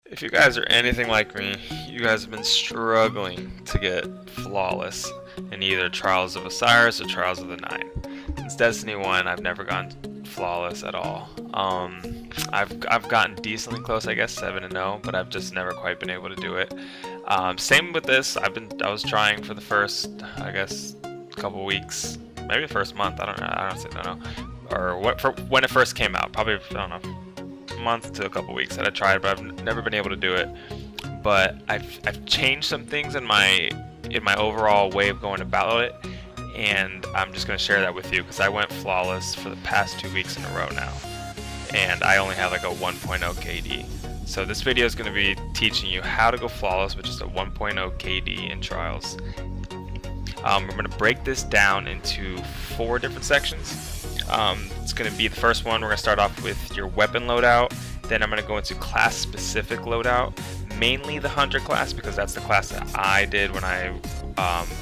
If you guys are anything like me, you guys have been struggling to get flawless in either Trials of Osiris or Trials of the Nine. Since Destiny 1, I've never gone flawless at all. I've gotten decently close, I guess, 7-0, but I've just never quite been able to do it. Same with this. I was trying for the first, I guess, couple weeks, maybe the first month. I honestly don't know, or what for when it first came out. Probably, I don't know, month to a couple weeks that I tried, but I've never been able to do it. But I've changed some things in my overall way of going about it, and I'm just going to share that with you because I went flawless for the past 2 weeks in a row now, and I only have like a 1.0 KD. So this video is going to be teaching you how to go flawless with just a 1.0 KD in trials. We're going to break this down into 4 different sections. It's going to be the first one. We're going to start off with your weapon loadout. Then I'm going to go into class specific loadout, mainly the hunter class, because that's the class that I did when I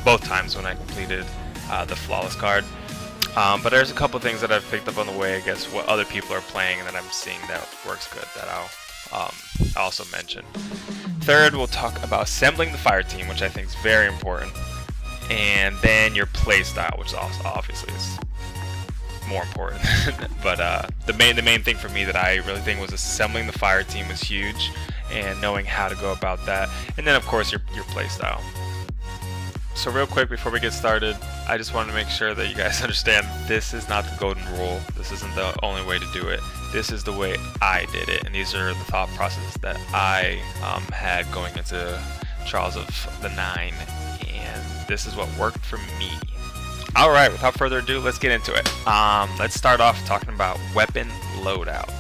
both times when I completed the flawless card. But there's a couple things that I've picked up on the way, I guess, what other people are playing and that I'm seeing that works good that I'll also mention. Third, we'll talk about assembling the fire team, which I think is very important. And then your playstyle, which also obviously is more important. But the main thing for me that I really think was assembling the fire team was huge, and knowing how to go about that. And then of course your playstyle. So real quick before we get started, I just wanted to make sure that you guys understand this is not the golden rule. This isn't the only way to do it. This is the way I did it, and these are the thought processes that I had going into Trials of the Nine, and this is what worked for me. Alright, without further ado, let's get into it. Let's start off talking about weapon loadout.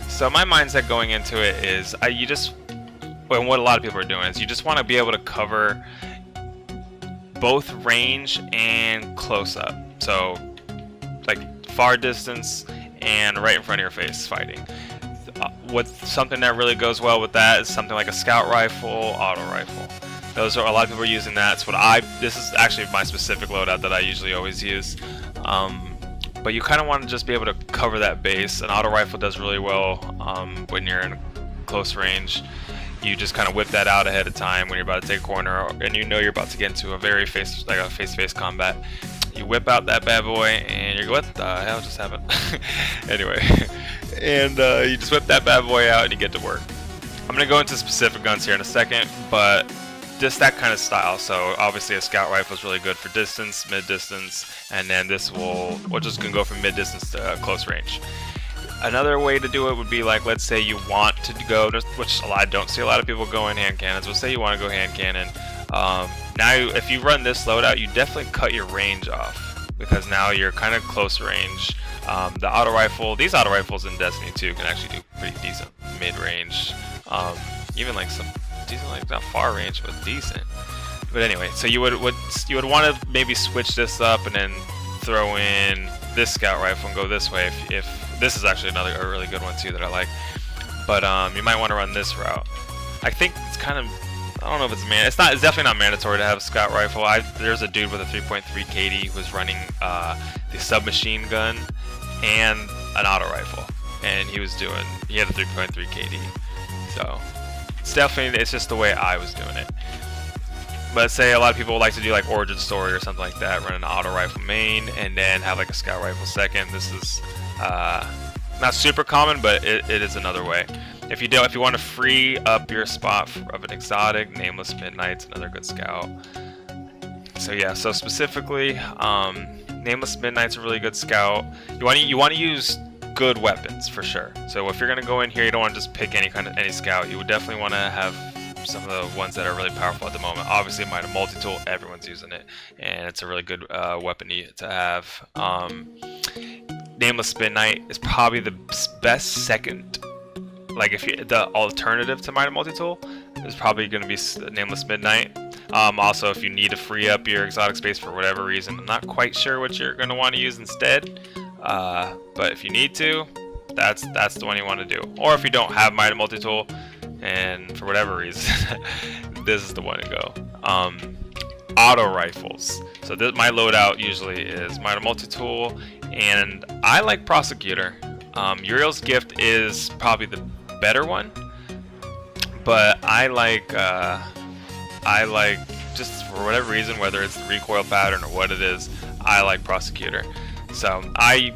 So my mindset going into it is, what a lot of people are doing is you just want to be able to cover both range and close up. So like far distance and right in front of your face fighting. Something that really goes well with that is something like a scout rifle, auto rifle. Those are a lot of people are using that. This is actually my specific loadout that I usually always use. But you kind of want to just be able to cover that base. An auto rifle does really well when you're in close range. You just kind of whip that out ahead of time when you're about to take a corner, and you know you're about to get into a very face-to-face combat. You whip out that bad boy, and you're what the hell just happened? Anyway, and you just whip that bad boy out, and you get to work. I'm gonna go into specific guns here in a second, but just that kind of style. So obviously a scout rifle is really good for distance, mid-distance, and then we're just gonna go from mid-distance to close range. Another way to do it would be like, let's say you want to go, which I don't see a lot of people going hand cannons. Let's say you want to go hand cannon. Now if you run this loadout, you definitely cut your range off, because now you're kind of close range. The auto rifle, these auto rifles in Destiny 2 can actually do pretty decent mid-range, even like some decent, like not far range, but decent. But anyway, so you would want to maybe switch this up and then throw in this scout rifle and go this way if this is actually a really good one too that I like. But you might want to run this route. I think it's kind of, I don't know if it's definitely not mandatory to have a scout rifle. There's a dude with a 3.3 KD who was running the submachine gun and an auto rifle, and he had a 3.3 KD. So it's just the way I was doing it. But say a lot of people like to do like origin story or something like that, run an auto rifle main and then have like a scout rifle second. This is not super common, but it is another way. If you want to free up your spot of an exotic, Nameless Midnight's another good scout. So yeah, so specifically, Nameless Midnight's a really good scout. You want to use good weapons for sure. So if you're gonna go in here, you don't want to just pick any scout. You would definitely want to have some of the ones that are really powerful at the moment. Obviously, Might multi-tool, everyone's using it, and it's a really good weapon to have. Nameless Midnight is probably the best second. Like the alternative to Might multi-tool is probably going to be Nameless Midnight. Also, if you need to free up your exotic space for whatever reason, I'm not quite sure what you're going to want to use instead. But if you need to, that's the one you want to do. Or if you don't have Might multi-tool, and for whatever reason, this is the one to go. Auto rifles. So my loadout usually is Might multi-tool, and I like Prosecutor. Uriel's Gift is probably the better one, but I like, just for whatever reason, whether it's the recoil pattern or what it is, I like Prosecutor. So I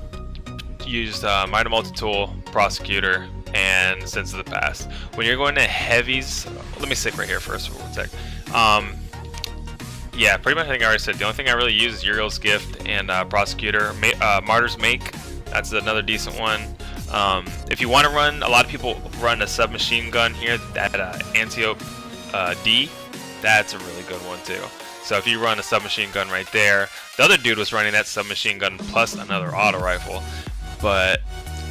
used Minor Multi-Tool, Prosecutor, and Sense of the Past. When you're going to heavies, let me stick right here first for 1 sec. Yeah, pretty much I think I already said. The only thing I really use is Uriel's Gift and Prosecutor. Martyr's Make, that's another decent one. If you want to run, a lot of people run a submachine gun here, that Antiope D, that's a really good one too. So if you run a submachine gun right there, the other dude was running that submachine gun plus another auto rifle. But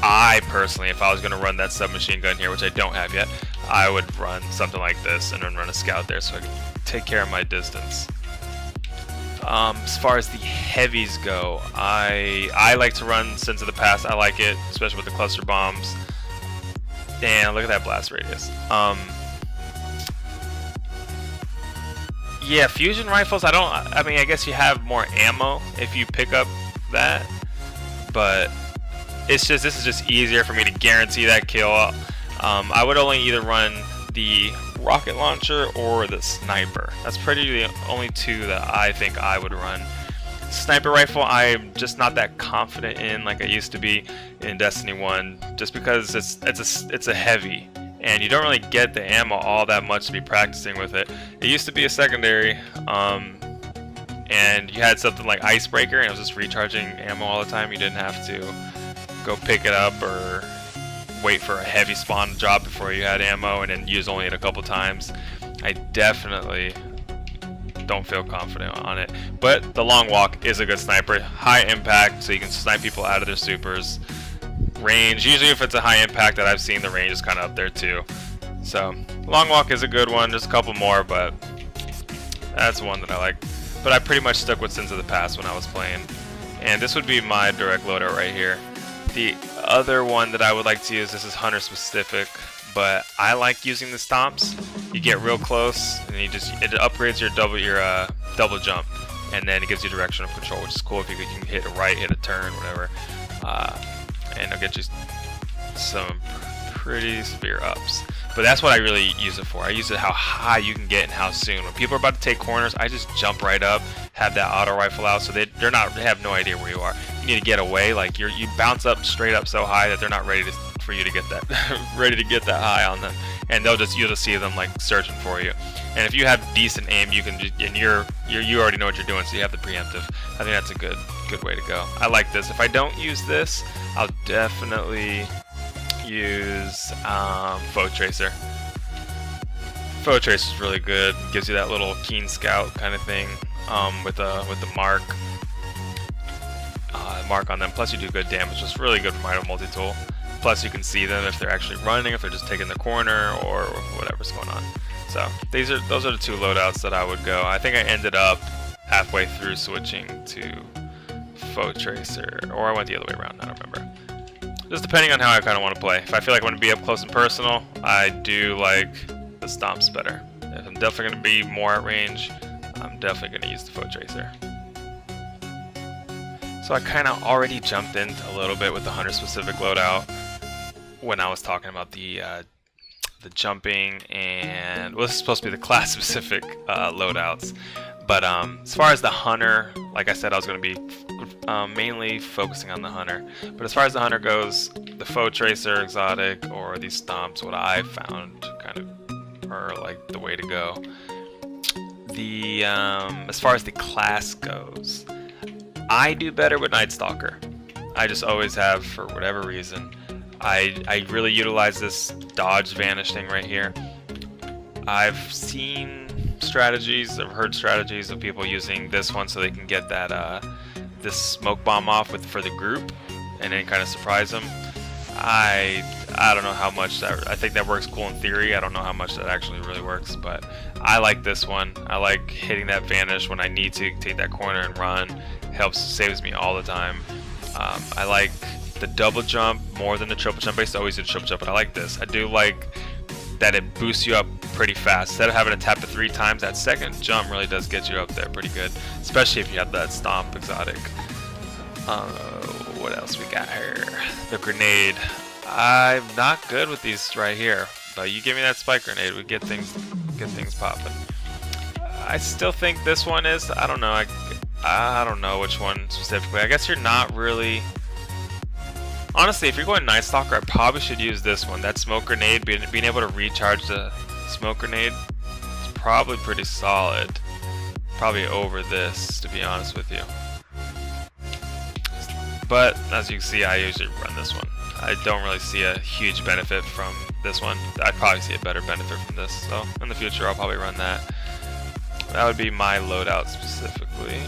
I personally, if I was going to run that submachine gun here, which I don't have yet, I would run something like this and then run a scout there so I can take care of my distance. As far as the heavies go, I like to run Sense of the Past. I like it, especially with the cluster bombs. And look at that blast radius. Yeah, fusion rifles, I mean, I guess you have more ammo if you pick up that, but this is just easier for me to guarantee that kill. I would only either run the rocket launcher or the sniper. That's pretty the only two that I think I would run. Sniper rifle, I'm just not that confident in like I used to be in Destiny 1, just because it's a heavy, and you don't really get the ammo all that much to be practicing with it. It used to be a secondary, and you had something like Icebreaker, and it was just recharging ammo all the time. You didn't have to go pick it up or wait for a heavy spawn to drop before you had ammo and then use only it a couple times. I definitely don't feel confident on it, but the Long Walk is a good sniper. High impact, so you can snipe people out of their supers. Range, usually if it's a high impact that I've seen, the range is kind of up there too. So Long Walk is a good one. There's a couple more, but that's one that I like. But I pretty much stuck with Sins of the Past when I was playing, and this would be my direct loadout right here. The other one that I would like to use, this is hunter specific, but I like using the stomps. You get real close, and it upgrades your double jump, and then it gives you directional control, which is cool if you can hit a right, hit a turn, whatever, and it'll get you some pretty severe ups. But that's what I really use it for. I use it how high you can get and how soon. When people are about to take corners, I just jump right up, have that auto rifle out, so they have no idea where you are. You need to get away, like you bounce up straight up so high that they're not ready for you to get that ready to get that high on them, and you'll just see them like searching for you. And if you have decent aim, you can you already know what you're doing, so you have the preemptive. I think that's a good way to go. I like this. If I don't use this, I'll definitely use Foe Tracer. Foe Tracer is really good. Gives you that little keen scout kind of thing with the mark on them. Plus you do good damage. It's really good for Minor Multi-Tool. Plus you can see them if they're actually running, if they're just taking the corner, or whatever's going on. So those are the two loadouts that I would go. I think I ended up halfway through switching to Foe Tracer, or I went the other way around. I don't remember. Just depending on how I kind of want to play. If I feel like I want to be up close and personal, I do like the stomps better. If I'm definitely going to be more at range, I'm definitely going to use the Foe Tracer. So I kind of already jumped in a little bit with the hunter specific loadout when I was talking about the jumping, and well, this is supposed to be the class specific loadouts. But as far as the hunter, like I said, I was going to be mainly focusing on the hunter. But as far as the hunter goes, the Foe Tracer exotic or these stomps, what I found kind of are like the way to go. As far as the class goes, I do better with Night Stalker. I just always have, for whatever reason. I really utilize this dodge vanish thing right here. I've seen strategies, I've heard strategies of people using this one so they can get that this smoke bomb off for the group and then kind of surprise them. I don't know how much that, I think that works cool in theory. I don't know how much that actually really works, but I like this one. I like hitting that vanish when I need to take that corner and run. Saves me all the time. I like the double jump more than the triple jump. I used to always do the triple jump, but I like this. I do like that it boosts you up pretty fast. Instead of having to tap it 3 times, that second jump really does get you up there pretty good, especially if you have that stomp exotic. What else we got here? The grenade. I'm not good with these right here. But you give me that spike grenade, we get things popping. I still think this one is, I don't know, I don't know which one specifically. I guess you're not really... Honestly, if you're going Night Stalker, I probably should use this one. That smoke grenade, being able to recharge the smoke grenade is probably pretty solid. Probably over this, to be honest with you. But as you can see, I usually run this one. I don't really see a huge benefit from this one. I'd probably see a better benefit from this. So in the future, I'll probably run that. That would be my loadout specifically.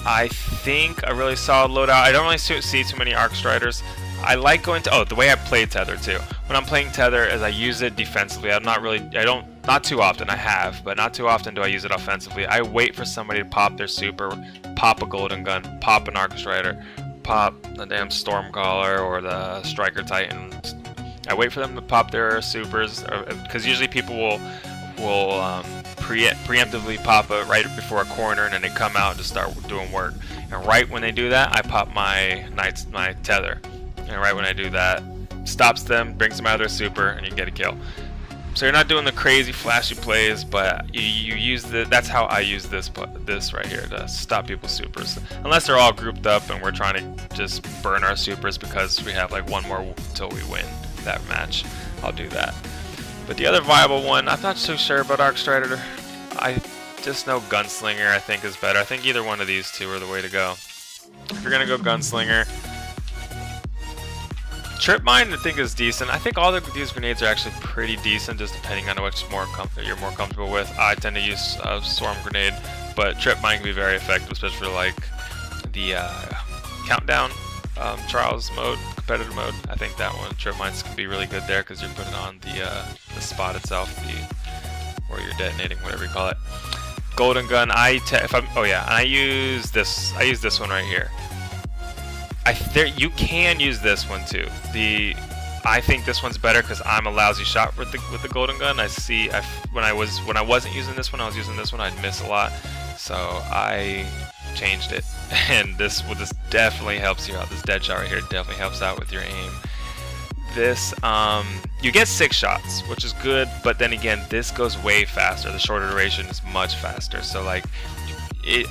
I think a really solid loadout. I don't really see too many Arc Striders. I like going to, the way I play Tether too. When I'm playing Tether is I use it defensively. Not too often, I have, but not too often do I use it offensively. I wait for somebody to pop their super, pop a Golden Gun, pop an Arc Strider, pop the damn Stormcaller or the Striker Titan. I wait for them to pop their supers, because usually people will preemptively pop it right before a corner, and then they come out and just start doing work. And right when they do that, I pop my Tether. And right when I do that, stops them, brings them out of their super, and you get a kill. So you're not doing the crazy flashy plays, but you use that's how I use this right here to stop people's supers. Unless they're all grouped up and we're trying to just burn our supers because we have like one more until we win that match, I'll do that. But the other viable one, I'm not so sure about Arc Strider. I just know Gunslinger I think is better. I think either one of these two are the way to go. If you're gonna go Gunslinger, Trip Mine I think is decent. I think all these grenades are actually pretty decent, just depending on which you're more comfortable with. I tend to use Swarm Grenade, but Trip Mine can be very effective, especially for like the countdown trials mode, competitive mode. I think that one, Trip Mines, can be really good there because you're putting on the spot itself, where you're detonating, whatever you call it. Golden Gun, I use this. I use this one right here. You can use this one too. I think this one's better because I'm a lousy shot with the Golden Gun. When I wasn't using this one, I was using this one. I'd miss a lot, so I changed it. And this definitely helps you out. This dead shot right here definitely helps out with your aim. This you get 6 shots, which is good, but then again, this goes way faster. The shorter duration is much faster. So like,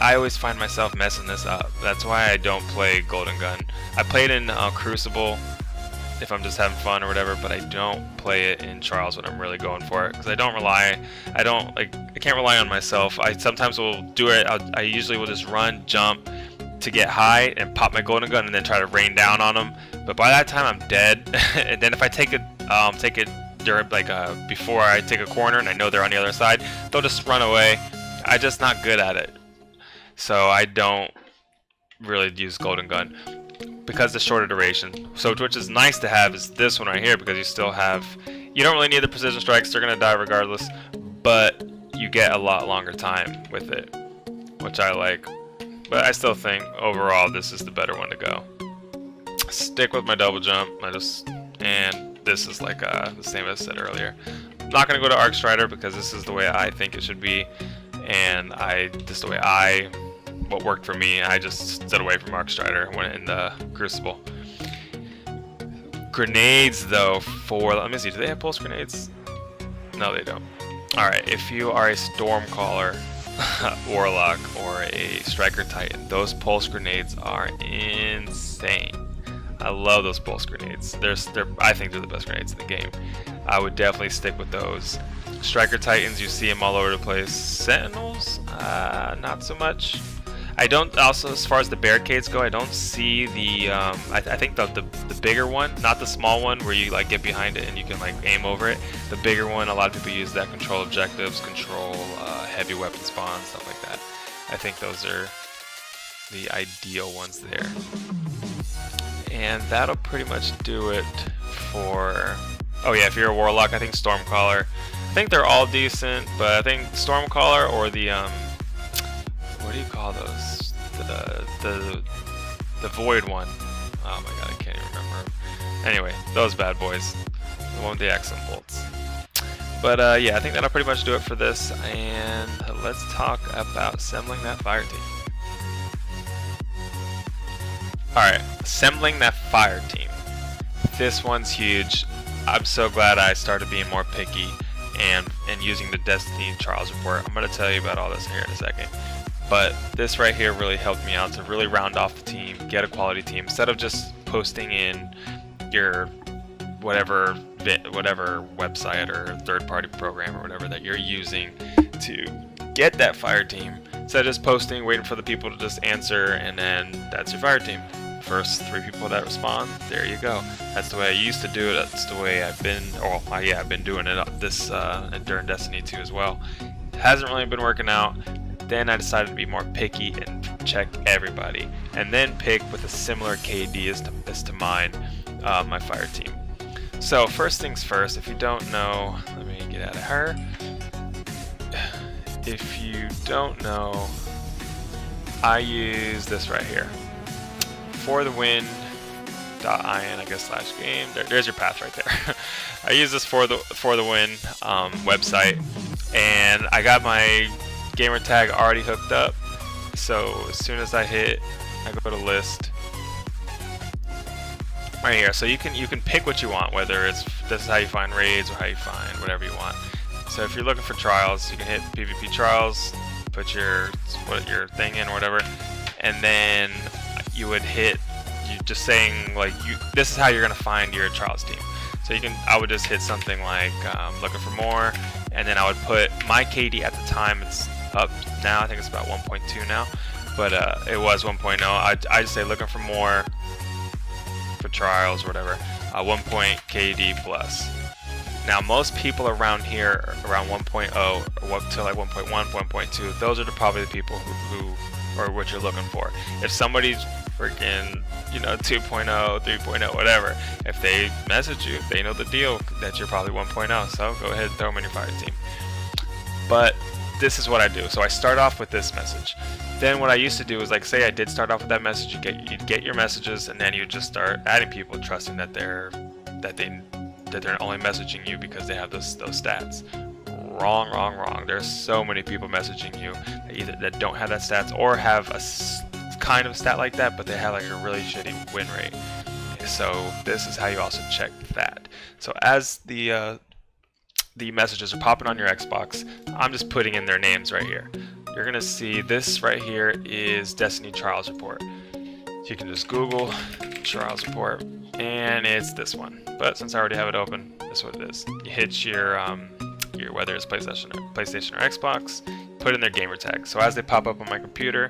I always find myself messing this up. That's why I don't play Golden Gun. I play it in Crucible if I'm just having fun or whatever, but I don't play it in Trials when I'm really going for it, because I can't rely on myself. I sometimes will do it. I usually will just run, jump to get high and pop my Golden Gun and then try to rain down on them. But by that time I'm dead. And then if I take it during before I take a corner and I know they're on the other side, they'll just run away. I'm just not good at it. So I don't really use Golden Gun because the shorter duration. So which is nice to have is this one right here, because you don't really need the precision strikes, they're gonna die regardless, but you get a lot longer time with it, which I like. But I still think overall this is the better one to go. Stick with my double jump, and this is like the same as I said earlier. I'm not gonna go to Arc Strider because this is the way I think it should be, and just the way what worked for me. I just stood away from Arc Strider and went in the Crucible. Grenades though, let me see, do they have pulse grenades? No, they don't. Alright, if you are a Stormcaller, Warlock, or a Striker Titan, those pulse grenades are insane. I love those pulse grenades. I think they're the best grenades in the game. I would definitely stick with those. Striker Titans, you see them all over the place. Sentinels, not so much. I don't, also as far as the barricades go, I don't see I think the bigger one, not the small one where you like get behind it and you can like aim over it. The bigger one, a lot of people use that, control objectives, control heavy weapon spawns, stuff like that. I think those are the ideal ones there. And that'll pretty much do it for, oh yeah, if you're a Warlock, I think Stormcaller, I think they're all decent, but I think Stormcaller or the what do you call those? The Void one. Oh my god, I can't even remember. Anyway, those bad boys. The one with the accent bolts. But yeah, I think that'll pretty much do it for this, and let's talk about assembling that fire team. Alright, assembling that fire team. This one's huge. I'm so glad I started being more picky and using the Destiny Trials report. I'm going to tell you about all this here in a second. But this right here really helped me out to really round off the team, get a quality team, instead of just posting in your whatever website or third-party program or whatever that you're using to get that fire team. Instead of just posting, waiting for the people to just answer, and then that's your fire team. First 3 people that respond, there you go. That's the way I used to do it. That's the way I've been, I've been doing it this during Destiny 2 as well. Hasn't really been working out. Then I decided to be more picky and check everybody, and then pick with a similar KD as to mine, my fire team. So first things first, if you don't know, let me get out of her. If you don't know, I use this right here. For the win.in, I guess /game. There's your path right there. I use this for the win website, and I got my gamer tag already hooked up. So as soon as I go to list right here. So you can pick what you want, whether it's this is how you find raids or how you find whatever you want. So if you're looking for trials, you can hit PvP trials, put your thing in or whatever, and then you would hit just saying like this is how you're gonna find your trials team. So I would just hit something like looking for more, and then I would put my KD at the time. It's up now, I think it's about 1.2 now, but it was 1.0. I just say looking for more for trials or whatever, 1.KD plus. Now most people around here around 1.0 or up to like 1.1, 1.2, those are probably the people who or what you're looking for. If somebody's freaking 2.0, 3.0, whatever, if they message you, they know the deal that you're probably 1.0, so go ahead and throw them in your fire team. But this is what I do. So I start off with this message. Then what I used to do is, like, say I did start off with that message, you'd get your messages, and then you just start adding people, trusting that they're only messaging you because they have those stats. Wrong. There's so many people messaging you that don't have that stats or have a kind of stat like that, but they have like a really shitty win rate. So this is how you also check that. So as the messages are popping on your Xbox, I'm just putting in their names right here. You're gonna see this right here is Destiny Trials Report. You can just Google Trials Report, and it's this one. But since I already have it open, this is what it is. You hit your whether it's PlayStation or Xbox, put in their gamer tag. So as they pop up on my computer,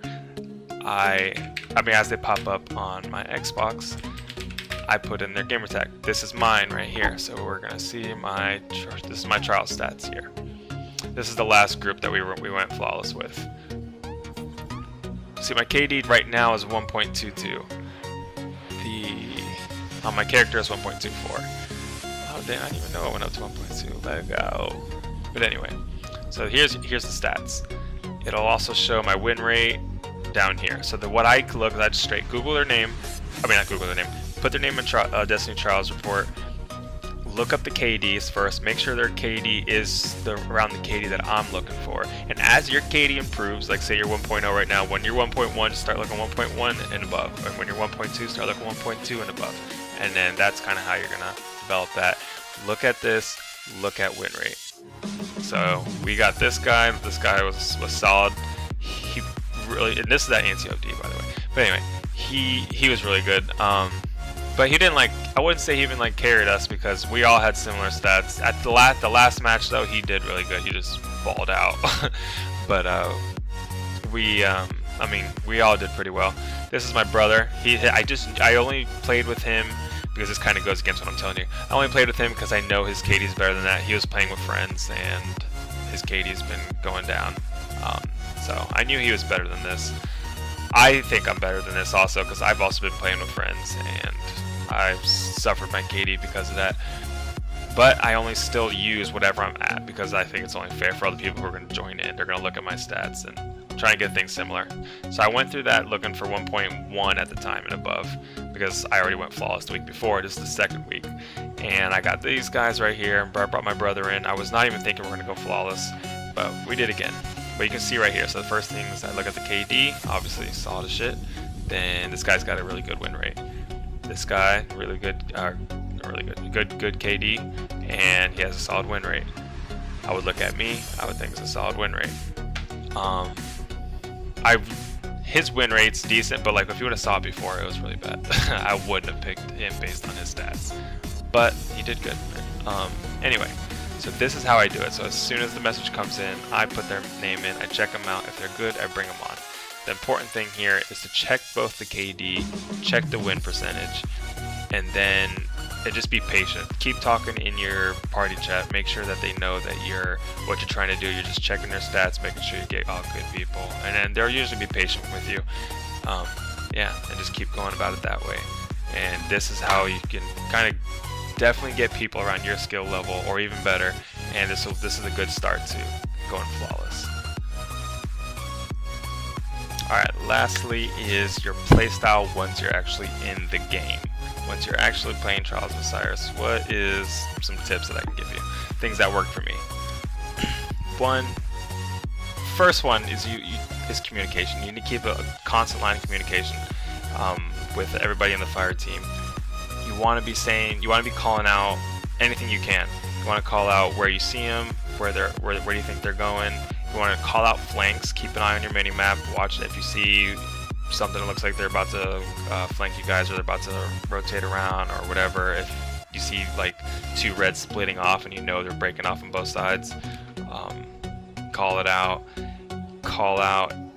as they pop up on my Xbox, I put in their gamer tag. This is mine right here. So we're gonna see this is my trial stats here. This is the last group that we went flawless with. See, my KD right now is 1.22. My character is 1.24. Oh damn, I didn't even know it went up to 1.2. Let it go. But anyway, so here's the stats. It'll also show my win rate down here. So what I look is I just straight Google their name. Not Google their name. Put their name in Destiny Trials Report. Look up the KDs first. Make sure their KD is around the KD that I'm looking for. And as your KD improves, like say you're 1.0 right now, when you're 1.1, just start looking 1.1 and above. And when you're 1.2, start looking 1.2 and above. And then that's kind of how you're gonna develop that. Look at this. Look at win rate. So we got this guy. This guy was solid. He really, and this is that NCOD by the way. But anyway, he was really good. But he didn't I wouldn't say he even carried us because we all had similar stats. At the last match though, he did really good. He just balled out. But we all did pretty well. This is my brother. I only played with him because this kind of goes against what I'm telling you. I only played with him because I know his KD is better than that. He was playing with friends and his KD's been going down. So I knew he was better than this. I think I'm better than this also because I've also been playing with friends and I've suffered my KD because of that. But I only still use whatever I'm at because I think it's only fair for other people who are going to join in. They're going to look at my stats and I'm trying to get things similar. So I went through that looking for 1.1 at the time and above because I already went flawless the week before. This is the second week. And I got these guys right here. I brought my brother in. I was not even thinking we're going to go flawless, but we did again. But you can see right here. So the first thing is I look at the KD, obviously solid as shit. Then this guy's got a really good win rate. This guy, really good, good KD, and he has a solid win rate. I would look at me, I would think it's a solid win rate. His win rate's decent, but like if you would have saw it before, it was really bad. I wouldn't have picked him based on his stats, but he did good. Anyway, so this is how I do it. So as soon as the message comes in, I put their name in, I check them out. If they're good, I bring them on. The important thing here is to check both the KD, check the win percentage, and then just be patient. Keep talking in your party chat. Make sure that they know that what you're trying to do. You're just checking their stats, making sure you get all good people, and then they'll usually be patient with you. Yeah, and just keep going about it that way. And this is how you can kind of definitely get people around your skill level or even better. And this is a good start to going flawless. Alright, lastly is your playstyle once you're actually in the game. Once you're actually playing Trials of Osiris, what is some tips that I can give you? Things that work for me. First one is is communication. You need to keep a constant line of communication with everybody in the fire team. You want to be calling out anything you can. You want to call out where you see them, where do you think they're going. You want to call out flanks. Keep an eye on your mini map. Watch if you see something that looks like they're about to flank you guys, or they're about to rotate around or whatever. If you see like two reds splitting off and you know they're breaking off on both sides, call it out.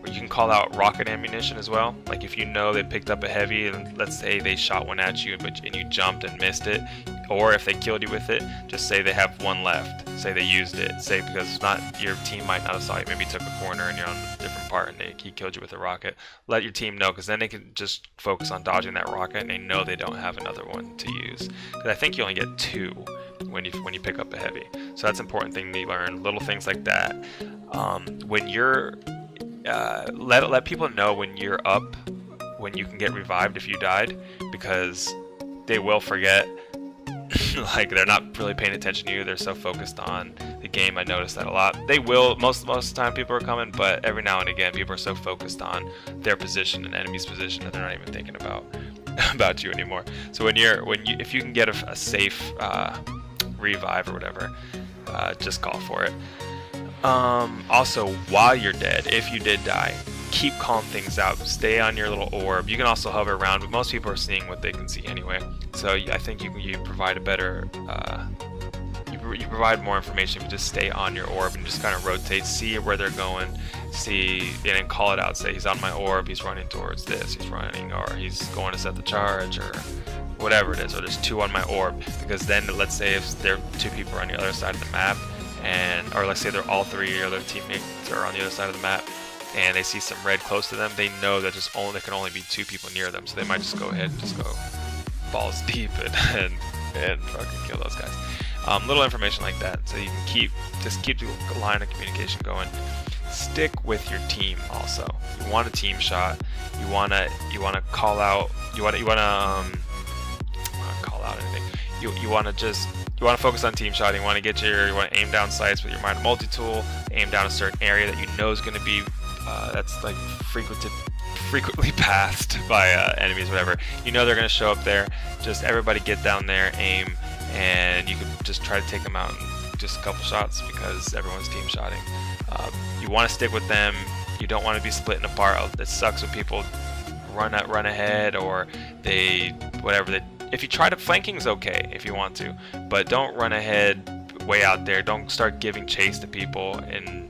You can call out rocket ammunition as well. Like if you know they picked up a heavy and let's say they shot one at you and you jumped and missed it, or if they killed you with it, just say they have one left. Say they used it. Say because your team might not have saw you. Maybe you took a corner and you're on a different part and he killed you with a rocket. Let your team know, because then they can just focus on dodging that rocket and they know they don't have another one to use. Because I think you only get two when you pick up a heavy. So that's an important thing to learn. Little things like that. When you're let people know when you're up, when you can get revived if you died, because they will forget. Like they're not really paying attention to you. They're so focused on the game. I noticed that a lot. They will most of the time people are coming, but every now and again people are so focused on their position and enemy's position that they're not even thinking about you anymore. So if you can get a safe revive or whatever, just call for it. Also, while you're dead, if you did die, keep calling things out. Stay on your little orb. You can also hover around, but most people are seeing what they can see anyway. So I think you provide a better, you provide more information if you just stay on your orb and just kind of rotate, see where they're going, and then call it out. Say he's on my orb, he's running towards this, he's running, or he's going to set the charge, or whatever it is, or there's two on my orb. Because then let's say if there are two people on the other side of the map, or let's say they're all three other teammates are on the other side of the map, and they see some red close to them, they know that there can only be two people near them, so they might just go ahead and just go balls deep and fucking kill those guys. Little information like that, so you can keep the line of communication going. Stick with your team also. You want a team shot. You wanna call out. You wanna call out anything. You wanna focus on team shot. You wanna aim down sights with your minor multi-tool. Aim down a certain area that you know is gonna be that's like frequently passed by enemies, whatever. You know they're gonna show up there. Just everybody get down there, aim, and you can just try to take them out in just a couple shots because everyone's team shotting. You want to stick with them. You don't want to be splitting apart. It sucks when people run ahead, or if you try to, flanking's okay if you want to, but don't run ahead way out there. Don't start giving chase to people and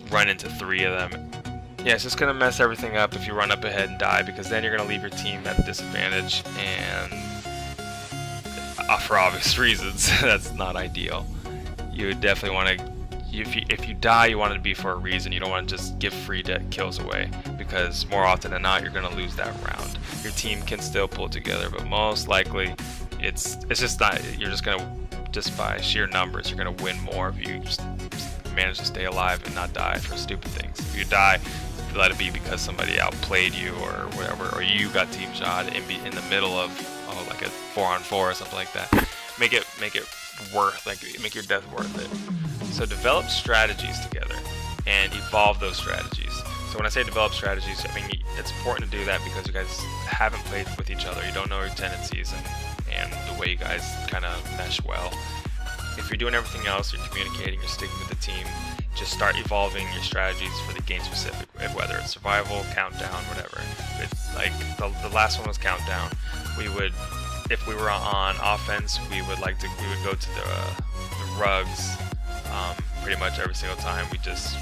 run into three of them. Yeah, it's just gonna mess everything up if you run up ahead and die, because then you're gonna leave your team at a disadvantage, and for obvious reasons, that's not ideal. You would definitely want to, if you die, you want it to be for a reason. You don't want to just give free kills away, because more often than not, you're gonna lose that round. Your team can still pull together, but most likely, it's just not. You're just by sheer numbers, you're gonna win more if you just manage to stay alive and not die for stupid things. If you die, let it be because somebody outplayed you or whatever, or you got team shot in the middle of like a 4-on-4 or something like that. Make it make your death worth it. So develop strategies together and evolve those strategies. So when I say develop strategies, I mean it's important to do that because you guys haven't played with each other. You don't know your tendencies, and and the way you guys kind of mesh well. If you're doing everything else, you're communicating, you're sticking with the team, just start evolving your strategies for the game specific, whether it's survival, countdown, whatever. It's like the last one was countdown. We would, if we were on offense, we would go to the rugs pretty much every single time. We just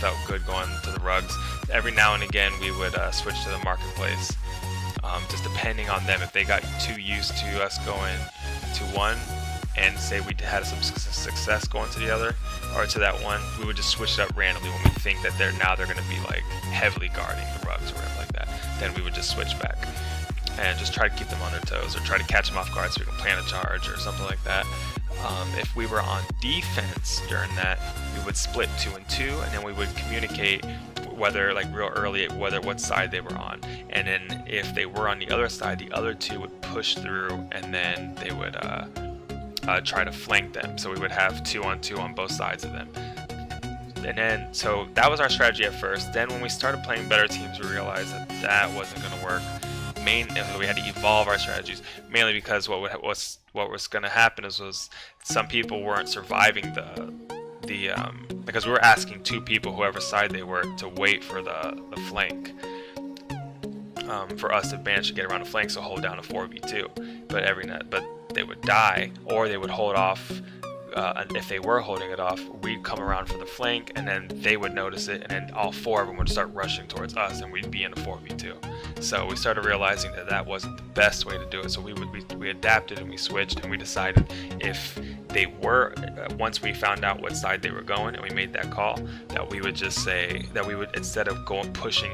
felt good going to the rugs. Every now and again we would switch to the marketplace, just depending on them. If they got too used to us going to one, and say we had some success going to the other, or to that one, we would just switch it up randomly when we think that they're going to be like heavily guarding the rugs or whatever like that. Then we would just switch back and just try to keep them on their toes, or try to catch them off guard so we can plan a charge or something like that. If we were on defense during that, we would split 2 and 2, and then we would communicate whether, like real early, what side they were on. And then if they were on the other side, the other two would push through, and then they would try to flank them. So we would have 2 on 2 on both sides of them. And then, so that was our strategy at first. Then when we started playing better teams, we realized that that wasn't going to work. We had to evolve our strategies, mainly because what was going to happen was some people weren't surviving because we were asking 2 people, whoever side they were, to wait for the flank, for us to manage to get around the flank, so hold down a 4v2. But they would die, or they would hold off. And if they were holding it off, we'd come around for the flank, and then they would notice it, and then all 4 of them would start rushing towards us, and we'd be in a 4v2. So we started realizing that that wasn't the best way to do it. So we adapted, and we switched, and we decided if they were, once we found out what side they were going, and we made that call, that we would just say that we would, instead of going pushing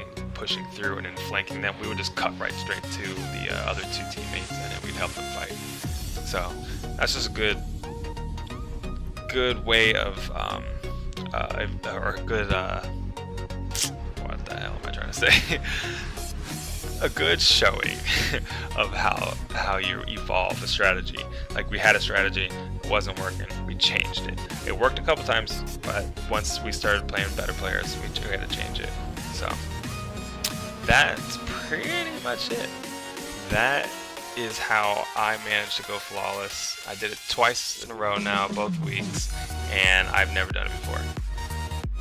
through and then flanking them, we would just cut right straight to the other 2 teammates, and then we'd help them fight. So that's just a good way of what the hell am I trying to say? A good showing of how you evolve a strategy. Like, we had a strategy, it wasn't working, we changed it. It worked a couple times, but once we started playing better players, we had to change it. So that's pretty much it. That is how I managed to go flawless. I did it twice in a row now, both weeks, and I've never done it before.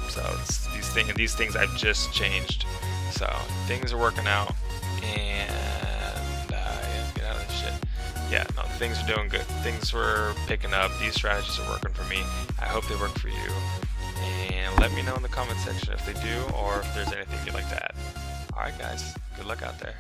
So it's these things I've just changed. So things are working out, and get out of this shit. Yeah, no, things are doing good. Things were picking up. These strategies are working for me. I hope they work for you. And let me know in the comment section if they do, or if there's anything you'd like to add. Alright guys, good luck out there.